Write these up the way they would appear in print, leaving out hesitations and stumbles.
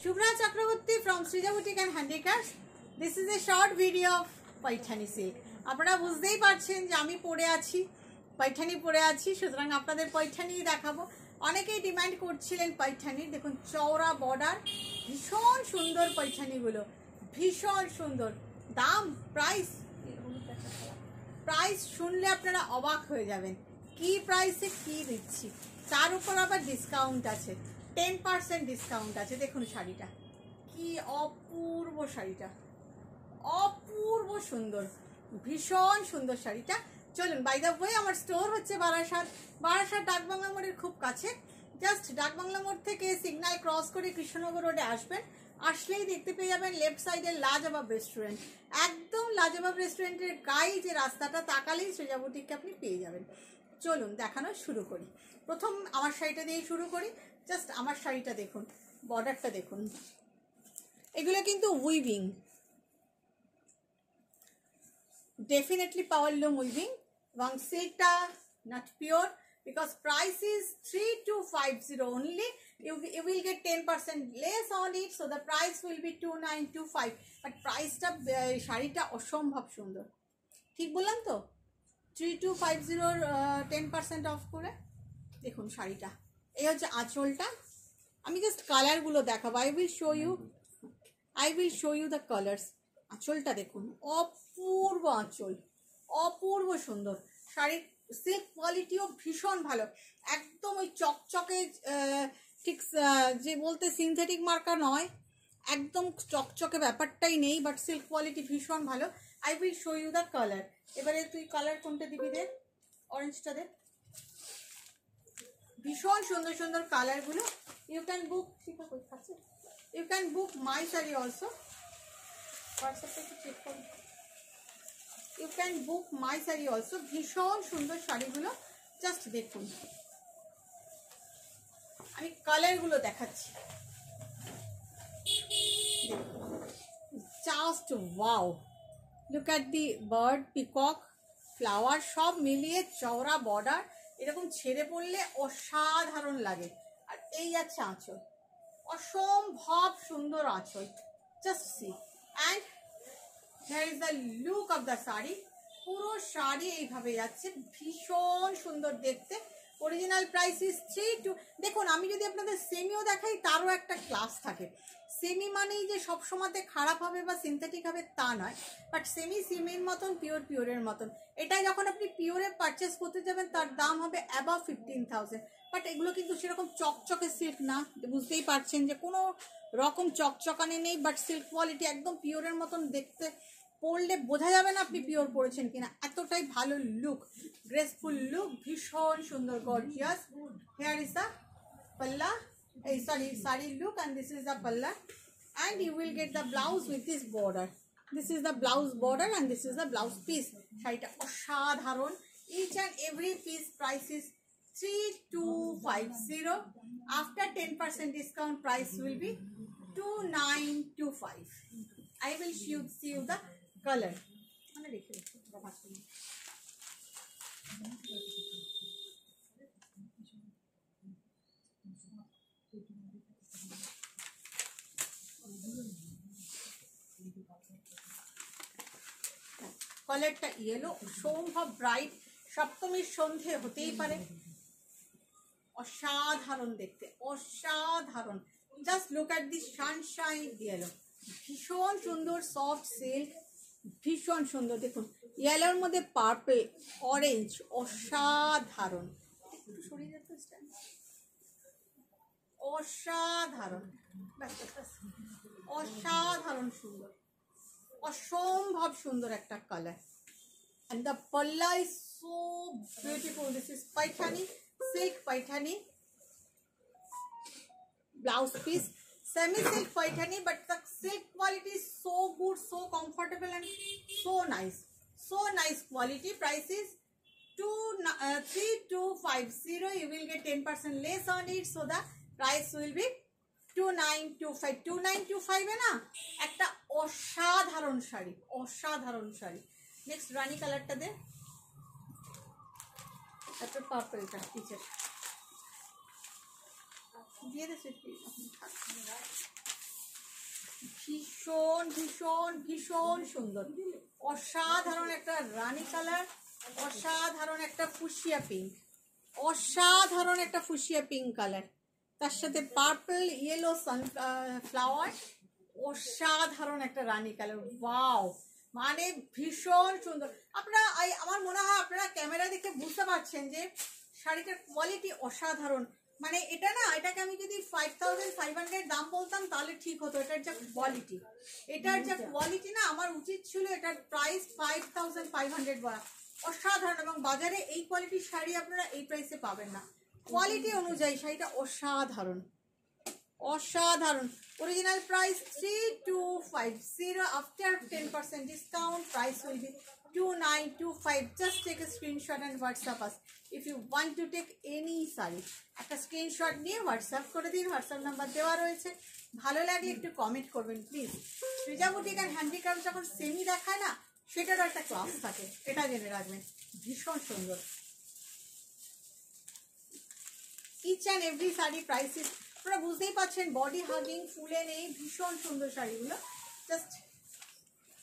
Shubhra Chakraborty from Srija Boutique and Handicrafts. This is a short video of Paithani silk. আপনারা বুঝতেই পারছেন যে আমি পরে আছি, পাইঠানি পরে আছি, সুতরাং আপনাদের পাইঠানি দেখাবো। অনেকেই ডিমান্ড করছিলেন পাইঠানি। দেখুন চওড়া বর্ডার, ভীষণ সুন্দর পাইঠানিগুলো, ভীষণ সুন্দর। দাম প্রাইস শুনলে আপনারা অবাক হয়ে যাবেন। কি প্রাইসে কি দিচ্ছি, তার উপর আবার ডিসকাউন্ট আছে, 10% ডিসকাউন্ট আছে। দেখুন শাড়িটা কি অপূর্ব, শাড়িটা অপূর্ব সুন্দর, ভীষণ সুন্দর শাড়িটা। চলুন, বাই দ্য ওয়ে আমার স্টোর হচ্ছে বারাসাত ডাকবাংলা মোড়ের খুব কাছে। জাস্ট ডাকবাংলা মোড় থেকে সিগন্যাল ক্রস করে কৃষ্ণনগর রোডে আসবেন, আসলেই দেখতে পেয়ে যাবেন লেফট সাইডে লাজবাব রেস্টুরেন্ট। একদম লাজবাব রেস্টুরেন্টের গায়ে যে রাস্তাটা, তাকালেই সৃজা বুটিককে আপনি পেয়ে যাবেন। চলুন দেখানো শুরু করি। প্রথম আমার শাড়িটা দিয়ে শুরু করি। জাস্ট আমার শাড়িটা দেখুন, বর্ডারটা দেখুন, এগুলো কিন্তু weaving, definitely power loom weaving, এবং silkটা not pure because price is 3250 only. You will get 10% less on it, so the price will be 2925, but priceটা শাড়িটা অসম্ভব সুন্দর। ঠিক বললাম তো? 3250 10% অফ করে। দেখুন শাড়িটা, এই হচ্ছে আঁচলটা। আমি জাস্ট কালারগুলো দেখাবো। I will show you the colors. আঁচলটা দেখুন, অপূর্ব আঁচল, অপূর্ব সুন্দর। শাড়ির সিল্ক কোয়ালিটিও ভীষণ ভালো, একদম ওই চকচকে, ঠিক যে বলতে সিনথেটিক মার্কা নয়, একদম চকচকে ব্যাপারটাই নেই, বাট সিল্ক কোয়ালিটি ভীষণ ভালো। I will show you the colour. এবারে তুই কালার কোনটা দিবি? দে, অরেঞ্জটা দে। ভীষণ সুন্দর সুন্দর কালারগুলো। ইউ ক্যান বুক, ঠিক আছে, you can book my sari also. You can book my saree also. ভীষণ সুন্দর শাড়িগুলো, জাস্ট দেখুন। আমি কালারগুলো দেখাচ্ছি, just wow. Look at the bird, peacock, flower সব মিলিয়ে চওড়া বর্ডার, এরকম ছেড়ে পড়লে অসাধারণ লাগে। আর এই যাচ্ছে আঁচল, অসম্ভব সুন্দর আঁচল, just see. And here is the look of the sari. পুরো শাড়ি এইভাবে যাচ্ছে, ভীষণ সুন্দর দেখতে। Original price is 32। দেখুন, আমি যদি আপনাদের সেমিও দেখাই, তারও একটা ক্লাস থাকে। সেমি মানেই যে সবসময়তে খারাপ হবে বা সিনথেটিক হবে তা নয়, বাট সেমির মতন, পিওরের মতন। এটা যখন আপনি পিওরে পারচেস করতে যাবেন, তার দাম হবে অ্যাবাভ 15,000। বাট এগুলো কিন্তু সেরকম চকচকে সিল্ক না, বুঝতেই পারছেন যে কোনো রকম চকচকানি নেই, বাট সিল্ক কোয়ালিটি একদম পিওরের মতন দেখতে। পরলে বোঝা যাবে না আপনি পিওর পরেছেন কিনা, এতটাই ভালো লুক, গ্রেসফুল লুক, ভীষণ সুন্দর, গর্জিয়াস। হেয়ার ইজ দ্য পাল্লা, sari look, and this is the palla, and you will get the blouse with this border. This is the blouse border and this is the blouse piece. শাড়িটা অসাধারণ। Each and every piece price is 3250. After 10% discount, price will be 2925. I will see you the color. কালারটা yellow, অসম্ভব bright, সপ্তমীর সন্ধে হতেই পারে। অসাধারণ দেখতে, অসাধারণ। Just look at the Sunshine yellow, ভীষণ সুন্দর, সফট সিল্ক, ভীষণ সুন্দর। দেখুন ইয়েলোর মধ্যে পার্পল, অরেঞ্জ, অসাধারণ। অসাধারণ, অসাধারণ সুন্দর, অসম্ভব সুন্দর একটা colour. And the palla is so beautiful. This is Paithani silk, Paithani blouse piece, semi silk Paithani, but the silk quality is so good, so comfortable, and so nice quality. Price is 3250. You will get 10% less on it, so the price will be 2925. 2925 এ না একটা অসাধারণ শাড়ি, অসাধারণ sari. Next রানী কালারটা দে, একটা পার্পলটা পিচের দিয়ে দে। ভীষণ ভীষণ ভীষণ সুন্দর, অসাধারণ একটা রানী কালার, অসাধারণ একটা ফুসিয়া পিঙ্ক, অসাধারণ একটা ফুসিয়া পিঙ্ক কালার, তার সাথে পার্পল ইয়েলো সানফ্লাওয়ার, অসাধারণ একটা রানী কালার। ওয়াও, মানে ভীষণ সুন্দর। আপনারা আমার মনে হয় আপনারা ক্যামেরা দেখে বুঝতে পারছেন যে শাড়িটার কোয়ালিটি অসাধারণ। মানে এটা না, এটাকে আমি যদি 5500 দাম বলতাম তাহলে ঠিক হতো। এটার যা কোয়ালিটি, না, আমার উচিত ছিল এটার প্রাইস 5500 বলা। অসাধারণ, এবং বাজারে এই কোয়ালিটির শাড়ি আপনারা এই প্রাইসে পাবেন না। কোয়ালিটি অনুযায়ী শাড়িটা অসাধারণ, অসাধারণ। Original price 3250, after 10% discount price will be 2925. Just take a screenshot and WhatsApp us if you want to take any sari. একটা স্ক্রিনশট নিয়ে হোয়াটসঅ্যাপ করে দিন, হোয়াটসঅ্যাপ নাম্বার দেওয়া রয়েছে। ভালো লাগলে একটু কমেন্ট করবেন please. Srija boutique and handicraft যখন সেমি দেখায় না, সেটারও একটা ক্লাস থাকে, এটা জেনে রাখবেন। ভীষণ সুন্দর, each and every sari prices আপনারা বুঝতেই পারছেন, বডি হাগিং, ফুলে নেই, ভীষণ সুন্দর শাড়িগুলো। Just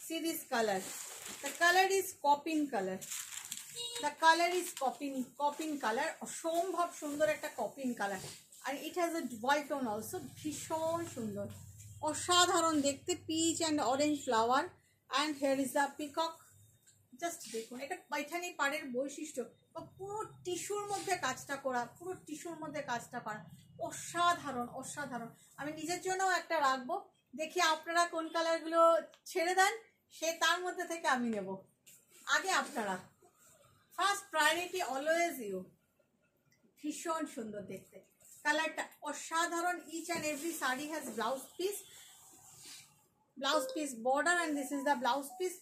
see this colour, the colour is copen colour, the colour is copen colour, অসম্ভব সুন্দর একটা কপিন কালার। আর it has a dual tone also, ভীষণ সুন্দর, অসাধারণ দেখতে। Peach and orange flower, and here is the peacock. Just দেখুন, এটা পাইথানি পাড়ের বৈশিষ্ট্য, পুরো টিস্যুর মধ্যে কাজটা করা, পুরো টিস্যুর মধ্যে কাজটা করা, অসাধারণ অসাধারণ। আমি নিজের জন্যও একটা রাখবো, দেখি আপনারা কোন কালারগুলো ছেড়ে দেন, সে তার মধ্যে থেকে আমি নেব। আগে আপনারা, ফার্স্ট প্রায়োরিটি অলওয়েজ ইউ। ভীষণ সুন্দর দেখতে, কালারটা অসাধারণ। Each and every sari has blouse piece border, and this is the blouse piece.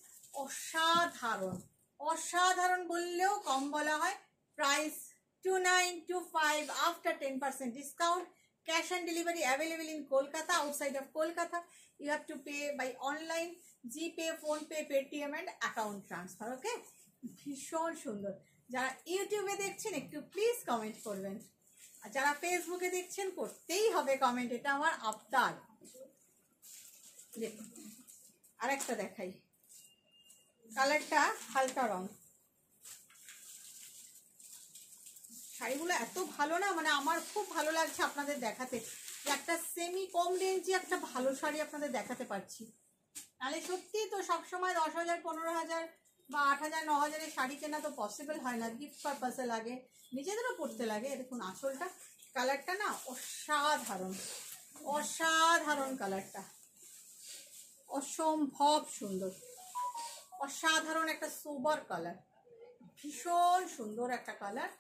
অসাধারণ, অসাধারণ বললেও কম বলা হয়। Price 2925 after 10% discount. Cash on delivery available in Kolkata. Outside of Kolkata, you have to pay by online, GPay, PhonePe, Paytm and account transfer. Okay? ভীষণ সুন্দর। যারা ইউটিউবে দেখছেন একটু প্লিজ কমেন্ট করবেন, আর যারা ফেসবুকে দেখছেন করতেই হবে কমেন্ট, এটা আমার আবদার। দেখুন আরেকটা দেখাই, কালারটা হালকা রং। শাড়িগুলো এত ভালো না, মানে আমার খুব ভালো লাগছে আপনাদের দেখাতে, একটা সেমি কম রেঞ্জে একটা ভালো শাড়ি আপনাদের দেখাতে পারছি। নাহলে সত্যি তো সবসময় 10,000, 15,000 বা 8,000, 9,000 শাড়ি কেনা তো পসিবল হয় না। গিফট পারপাসে লাগে, নিজেদেরও পড়তে লাগে। দেখুন আঁচলটা, কালারটা না অসাধারণ, অসাধারণ কালারটা, অসম্ভব সুন্দর, অসাধারণ একটা সোবার কালার, ভীষণ সুন্দর একটা কালার।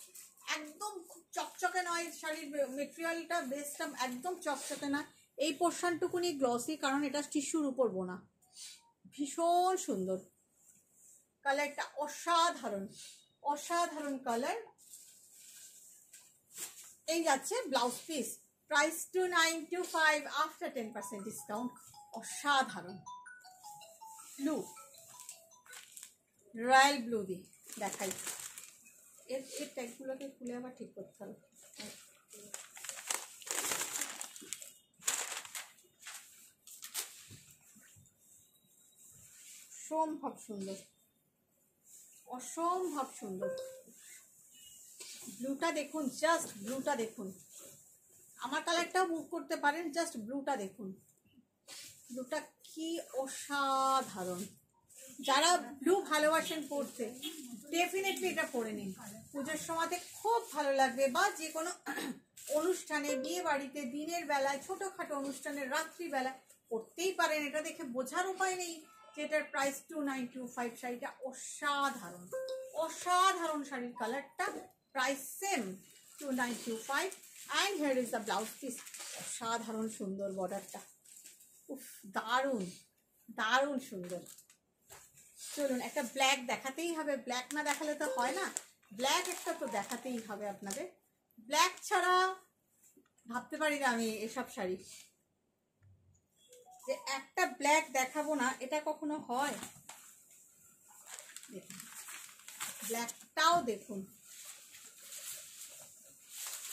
একদম খুব চকচকে নয় শাড়ির মেটেরিয়ালটা, বেসটা একদম চকচকে না। এই পোর্শনটুকুনি গ্লসি, কারণ এটা টিস্যুর উপর বোনা। ভীষণ সুন্দর কালারটা, অসাধারণ অসাধারণ কালার। এই যাচ্ছে blouse piece, price 2925 after 10% discount. অসাধারণ ব্লু, রয়্যাল ব্লু দিয়ে দেখাই। এর ট্যাগগুলোকে খুলে আবার ঠিক করতে হবে। অসম্ভব সুন্দর, অসম্ভব সুন্দর। ব্লুটা দেখুন, জাস্ট ব্লুটা দেখুন। আমার কালারটাও বুক করতে পারেন, জাস্ট ব্লুটা দেখুন। ব্লুটা কি অসাধারণ। যারা ব্লু ভালোবাসেন পরতে, ডেফিনেটলি এটা পরে নিন। পুজোর সময়তে খুব ভালো লাগবে, বা যে কোনো অনুষ্ঠানে, বিয়ে বাড়িতে, দিনের বেলায়, ছোটোখাটো অনুষ্ঠানের রাত্রিবেলায় পরতেই পারেন। এটা দেখে বোঝার উপায় নেই যে এটার প্রাইস 2925। শাড়িটা অসাধারণ, অসাধারণ শাড়ির কালারটা, price same 2925। And here is the blouse piece. অসাধারণ সুন্দর বর্ডারটা, উফ দারুণ দারুণ সুন্দর। চলুন একটা ব্ল্যাক দেখাতেই হবে, ব্ল্যাক না দেখালে তো হয় না। ব্ল্যাক একটা তো দেখাতেই হবে আপনাদের, ব্ল্যাক ছাড়া ভাবতে পারি না আমি এসব শাড়ি যে একটা ব্ল্যাক দেখাবো না, এটা কখনো হয়? দেখুন ব্ল্যাকটাও দেখুন,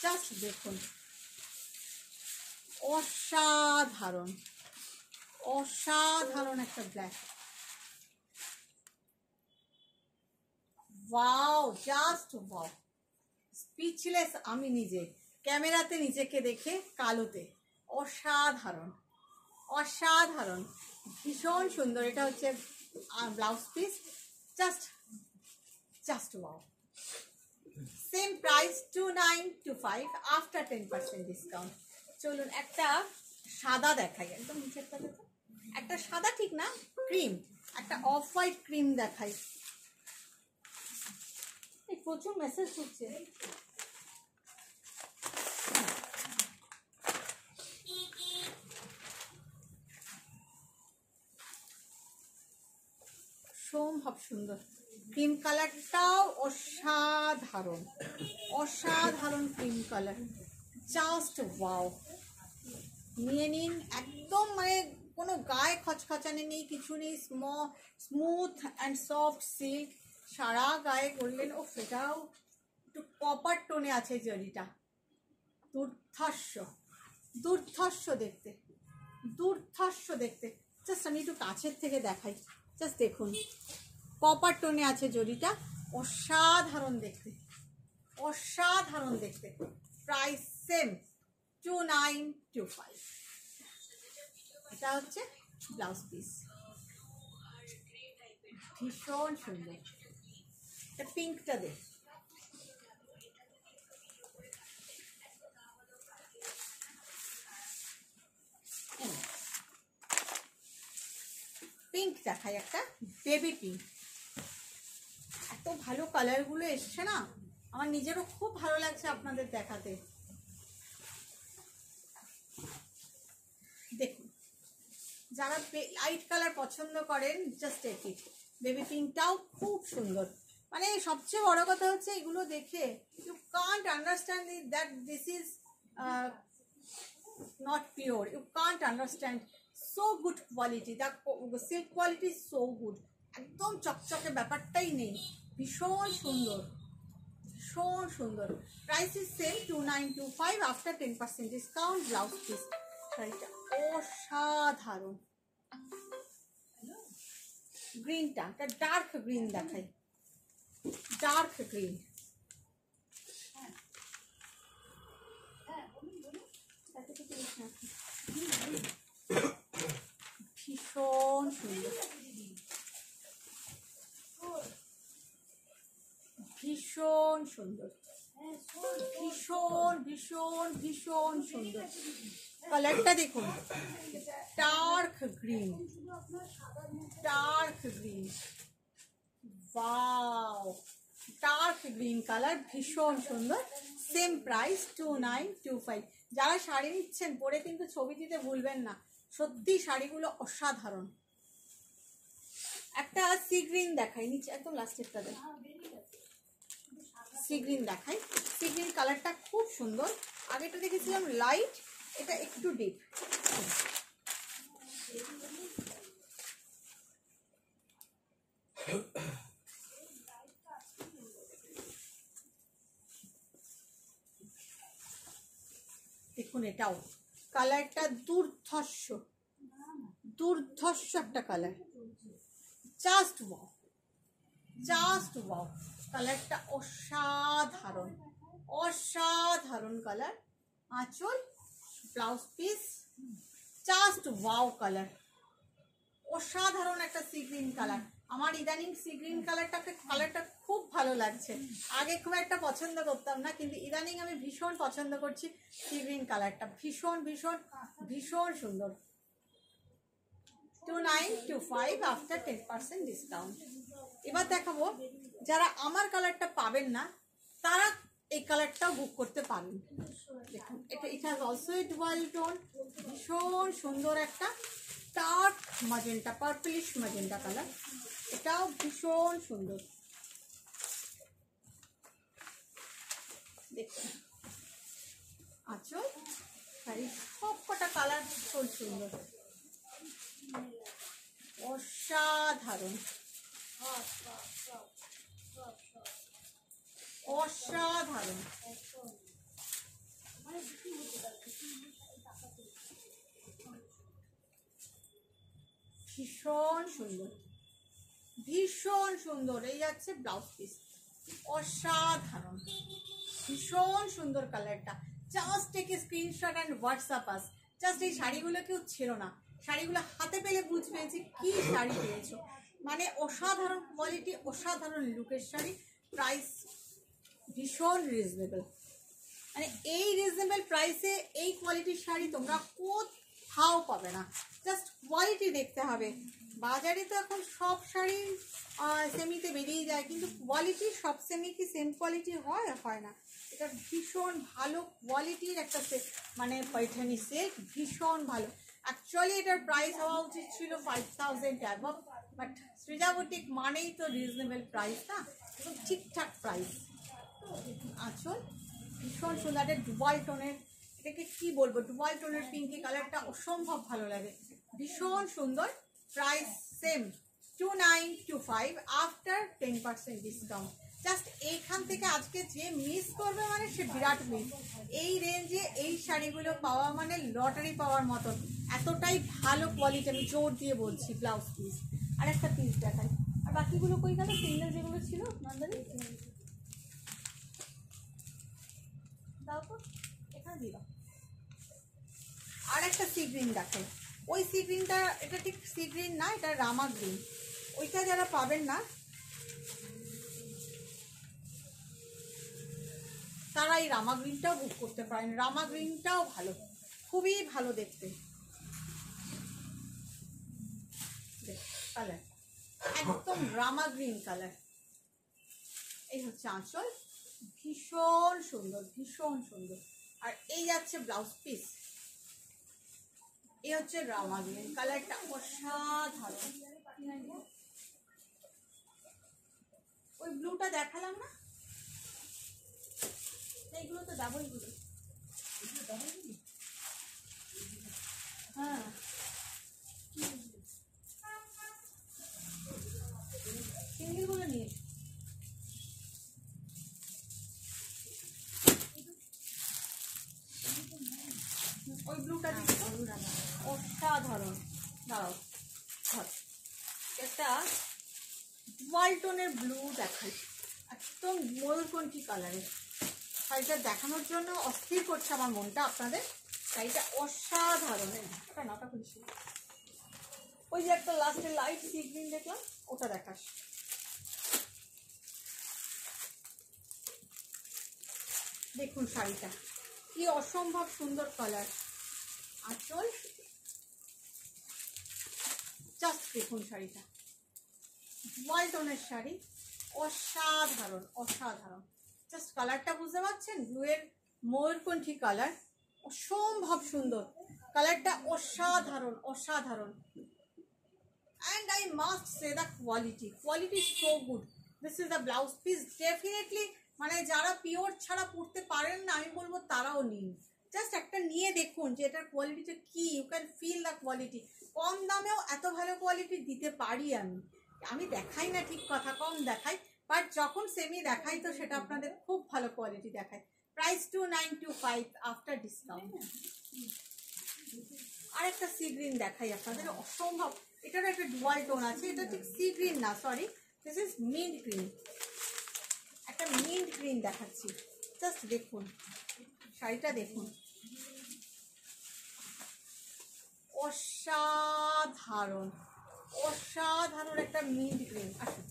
জাস্ট দেখুন, অসাধারণ অসাধারণ একটা black. Wow, just wow, speechless আমি নিজে ক্যামেরাতে নিজেকে দেখে, কালোতে অসাধারণ, অসাধারণ, ভীষণ সুন্দর। এটা হচ্ছে blouse piece, just just wow. Same price 2925 after 10% discount. চলুন একটা সাদা দেখাই, একদম নিচেরটা দেখো, একটা সাদা ঠিক না, ক্রিম, একটা অফ হোয়াইট ক্রিম দেখাই। প্রচুর মেসেজ হচ্ছে। সম্ভব সুন্দর, ক্রিম কালারটাও অসাধারণ, অসাধারণ ক্রিম কালার, জাস্ট ওয়াও। নিয়ে নিন, একদম মানে কোনো গায়ে খচখচানি নেই, কিছু নেই, স্মুথ অ্যান্ড সফট সিল্ক, সারা গায়ে করলেন। ও সেটাও একটু কপার টোনে আছে জরিটা, দুর্ধর্ষ, দুর্ধর্ষ দেখতে, দুর্ধর্ষ দেখতে। জাস্ট আমি একটু কাছের থেকে দেখাই, জাস্ট দেখুন, কপার টোনে আছে জরিটা, অসাধারণ দেখতে, অসাধারণ দেখতে। Price same 2925। এটা হচ্ছে ব্লাউজ পিস, ভীষণ সুন্দর। এটা পিঙ্কটা দেখ, পিঙ্ক দেখাই, একটা বেবি পিঙ্ক। এত ভালো কালারগুলো এসছে না, আমার নিজেরও খুব ভালো লাগছে আপনাদের দেখাতে। দেখুন, যারা লাইট কালার পছন্দ করেন, জাস্ট এটি বেবি পিঙ্কটাও খুব সুন্দর। মানে সবচেয়ে বড় কথা হচ্ছে এগুলো দেখে you can't understand that this is not pure, you can't understand, so good quality, the silk quality is so good, একদম চকচকে ব্যাপারটাই নেই, ভীষণ সুন্দর, ভীষণ সুন্দর। Price is same 2925 after 10% discount. Blouse piece, শাড়িটা অসাধারণ। গ্রিনটা, একটা ডার্ক গ্রিন দেখাই, ডার্ক গ্রিন, ভীষণ সুন্দর, ভীষণ সুন্দর, ভীষণ ভীষণ ভীষণ সুন্দর। কালারটা দেখুন, dark green, dark green, wow, dark green colour, ভীষণ সুন্দর। Same price 2925। যারা শাড়ি নিচ্ছেন পরে কিন্তু ছবি দিতে ভুলবেন না, সত্যি শাড়িগুলো অসাধারণ। একটা সি গ্রিন দেখাই, নিচে একদম লাস্টেরটা দেখ, সি গ্রিন দেখাই। সি গ্রিন কালারটা খুব সুন্দর। আগেটা দেখেছিলাম লাইট, এটা একটু ডিপ। দেখুন, এটাও কালারটা দুর্ধর্ষ, দুর্ধর্ষ একটা colour, just wow, just wow. কালারটা অসাধারণ, অসাধারণ কালার। আঁচল, blouse piece, just wow colour, অসাধারণ একটা সি গ্রিন কালার। আমার ইদানিং সি গ্রিন কালারটা খুব ভালো লাগছে। আগে খুব একটা পছন্দ করতাম না, কিন্তু ইদানিং আমি ভীষণ পছন্দ করছি সি গ্রিন কালারটা, ভীষণ ভীষণ ভীষণ সুন্দর। 2925 আফটার 10% ডিসকাউন্ট। এবার দেখাবো যারা আমার কালারটা পাবেন না, তারা এই কালারটাও বুক করতে পারেন। দেখুন, এটা অলসো এ ডুয়াল টোন, ভীষণ সুন্দর একটা dark magenta, purplish magenta colour, এটাও ভীষণ সুন্দর। দেখুন, আঁচল, শাড়ি, সব কটা কালার ভীষণ সুন্দর, অসাধারণ, অসাধারণ। ভীষণ সুন্দর, ভীষণ সুন্দর। এই যাচ্ছে ব্লাউজ পিস, অসাধারণ, ভীষণ সুন্দর কালারটা। Just take a screenshot and WhatsApp us. Just এই শাড়িগুলো কেউ ছিল না, শাড়িগুলো হাতে পেলে বুঝবে যে কি শাড়ি পেয়েছো। মানে অসাধারণ কোয়ালিটি, অসাধারণ লুকের শাড়ি, প্রাইস ভীষণ রিজনেবল। মানে এই রিজনেবল প্রাইসে এই কোয়ালিটির শাড়ি তোমরা কোথাও পাবে না। জাস্ট কোয়ালিটি দেখতে হবে। বাজারে তো এখন সব শাড়ি সেমিতে বেরিয়ে যায়, কিন্তু কোয়ালিটি সব সেমি কি সেম কোয়ালিটি হয় না। এটা ভীষণ ভালো কোয়ালিটির একটা মানে পৈঠানি সিল্ক, ভীষণ ভালো। অ্যাকচুয়ালি এটার প্রাইস হওয়া উচিত ছিল 5000 অ্যাবভ, বাট সৃজা বুটিক মানেই তো রিজনেবল প্রাইস না, এবং ঠিকঠাক প্রাইস। আঁচল ভীষণ সুন্দর, একটা ডুয়াল টোনের, এটাকে কি বলবো, ডুয়াল টোনের পিঙ্কি কালারটা অসম্ভব ভালো লাগে, ভীষণ সুন্দর। Price same 2925 after 10% discount. Just এইখান থেকে আজকে যে মিস করবে মানে সে বিরাট মিস। এই রেঞ্জে এই শাড়িগুলো পাওয়া মানে লটারি পাওয়ার মতন, এতটাই ভালো কোয়ালিটি, আমি জোর দিয়ে বলছি। ব্লাউজ পিস আর একটা পিস দেখাই, আর বাকিগুলো কই গেল, সিঙ্গেল যেগুলো ছিল নন্দনী দাও তো, এখানে দিয়ে দাও। আর একটা সি গ্রিন দেখাই, ওই সি গ্রিনটা, এটা ঠিক সি গ্রিন না, এটা রামা গ্রিন। ওইটা যারা পাবেন না তারা এই রামা গ্রিনটাও বুক করতে পারেন। রামা গ্রিনটাও ভালো, খুবই ভালো দেখতে কালার, একদম রামা গ্রিন কালার। এই হচ্ছে আঁচল, ভীষণ সুন্দর, ভীষণ সুন্দর। আর এই যাচ্ছে ব্লাউজ পিস, এই হচ্ছে রামা গ্রিন কালারটা, অসাধারণ। ওই ব্লুটা দেখালাম না, এইগুলো তো ডাবল ব্লু। হ্যাঁ সিঙ্গেলগুলো নিয়ে ওই ব্লুটা দিচ্ছ, অসাধারণ। দাঁড়াও, একটা ওয়ালটনের ব্লু দেখাই, একদম ময়ূরকণ্ঠী কালারের। শাড়িটা দেখানোর জন্য অস্থির করছে আমার মনটা আপনাদের। শাড়িটা অসাধারণ, ওটা নাটা খুলছি। ওই যে একটা লাস্টে লাইট সি গ্রিন দেখলাম, ওটা দেখাস। দেখুন শাড়িটা কি অসম্ভব সুন্দর কালার, আঁচল জাস্ট দেখুন শাড়িটা, ওয়ালটনের শাড়ি, অসাধারণ, অসাধারণ। জাস্ট কালারটা বুঝতে পারছেন, ব্লুয়ের ময়ূরকণ্ঠী কালার, অসম্ভব সুন্দর কালারটা, অসাধারণ, অসাধারণ। And I must say the quality is so good. This is the blouse piece, definitely মানে যারা পিওর ছাড়া পড়তে পারেন না আমি বলবো তারাও নিন। জাস্ট একটা নিয়ে দেখুন যে এটার কোয়ালিটিটা কি, you can feel the quality. কম দামেও এত ভালো কোয়ালিটি দিতে পারি আমি দেখাই না, ঠিক কথা, কম দেখাই, বাট যখন সেমি দেখাই তো সেটা আপনাদের খুব ভালো কোয়ালিটি দেখায়। Price 2925 after discount. আর একটা সি গ্রিন দেখাই আপনাদের, অসম্ভব। এটার একটা ডুয়াল টোন আছে, এটা ঠিক সি গ্রিন না, sorry, this is meant green. একটা মিন্ট গ্রিন দেখাচ্ছি, জাস্ট দেখুন শাড়িটা, দেখুন অসাধারণ, অসাধারণ একটা মিন্ট গ্রিন। আসুন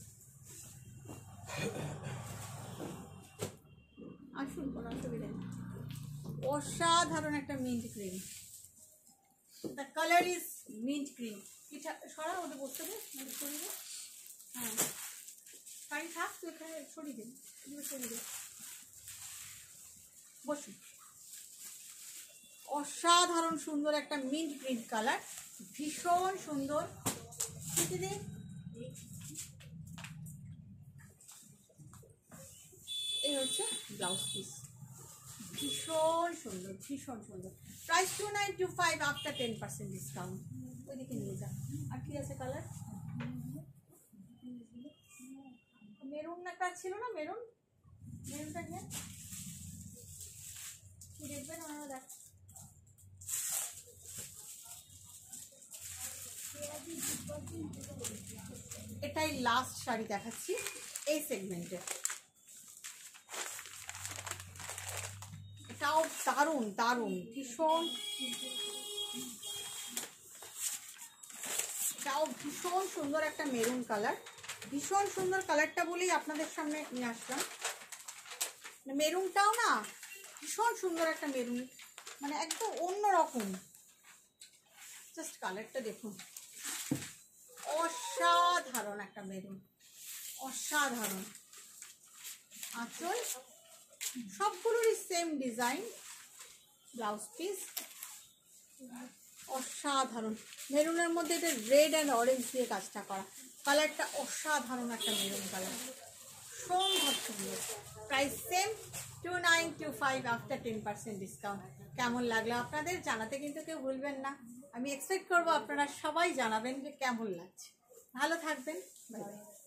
আসুন, কোনো অসুবিধা নেই, অসাধারণ একটা mint green. The colour is meant green. এটা সরা ওটা বসতে দে, সরিয়ে দে। হ্যাঁ শাড়ি থাক, তো এখানে সরিয়ে দিন, সরিয়ে দে, বসুন। অসাধারণ সুন্দর একটা মিন্ট গ্রিন কালার, ভীষণ সুন্দর। এই হচ্ছে ব্লাউজ পিস, ভীষণ সুন্দর, ভীষণ সুন্দর। Price 2925 after 10% discount. ওইদিকে নিয়ে যা। আর কি আছে কালার, মেরুন একটা ছিল না, মেরুন, মেরুনটা নিয়ে কি দেখবেন আমরা দেখ এটাই লাস্ট শাড়ি দেখাচ্ছি এই সেগমেন্টে। এটাও দারুণ দারুণ, ভীষণ, এটাও ভীষণ সুন্দর একটা মেরুন কালার। ভীষণ সুন্দর কালারটা বলেই আপনাদের সামনে নিয়ে আসলাম। মেরুনটাও না ভীষণ সুন্দর একটা মেরুন, মানে একদম অন্যরকম। জাস্ট কালারটা দেখুন, অসাধারণ একটা মেরুন, অসাধারণ। আঁচল সবগুলোরই সেম ডিজাইন, ব্লাউজ পিস অসাধারণ। মেরুনের মধ্যে এটা রেড অ্যান্ড অরেঞ্জ দিয়ে কাজটা করা, কালারটা অসাধারণ একটা মেরুন কালার, সম্ভব সুন্দর। Price same 2925 after 10% discount. কেমন লাগলো আপনাদের জানাতে কিন্তু কেউ ভুলবেন না। আমি এক্সপেক্ট করবো আপনারা সবাই জানাবেন যে কেমন লাগছে। ভালো থাকবেন, বাই বাই।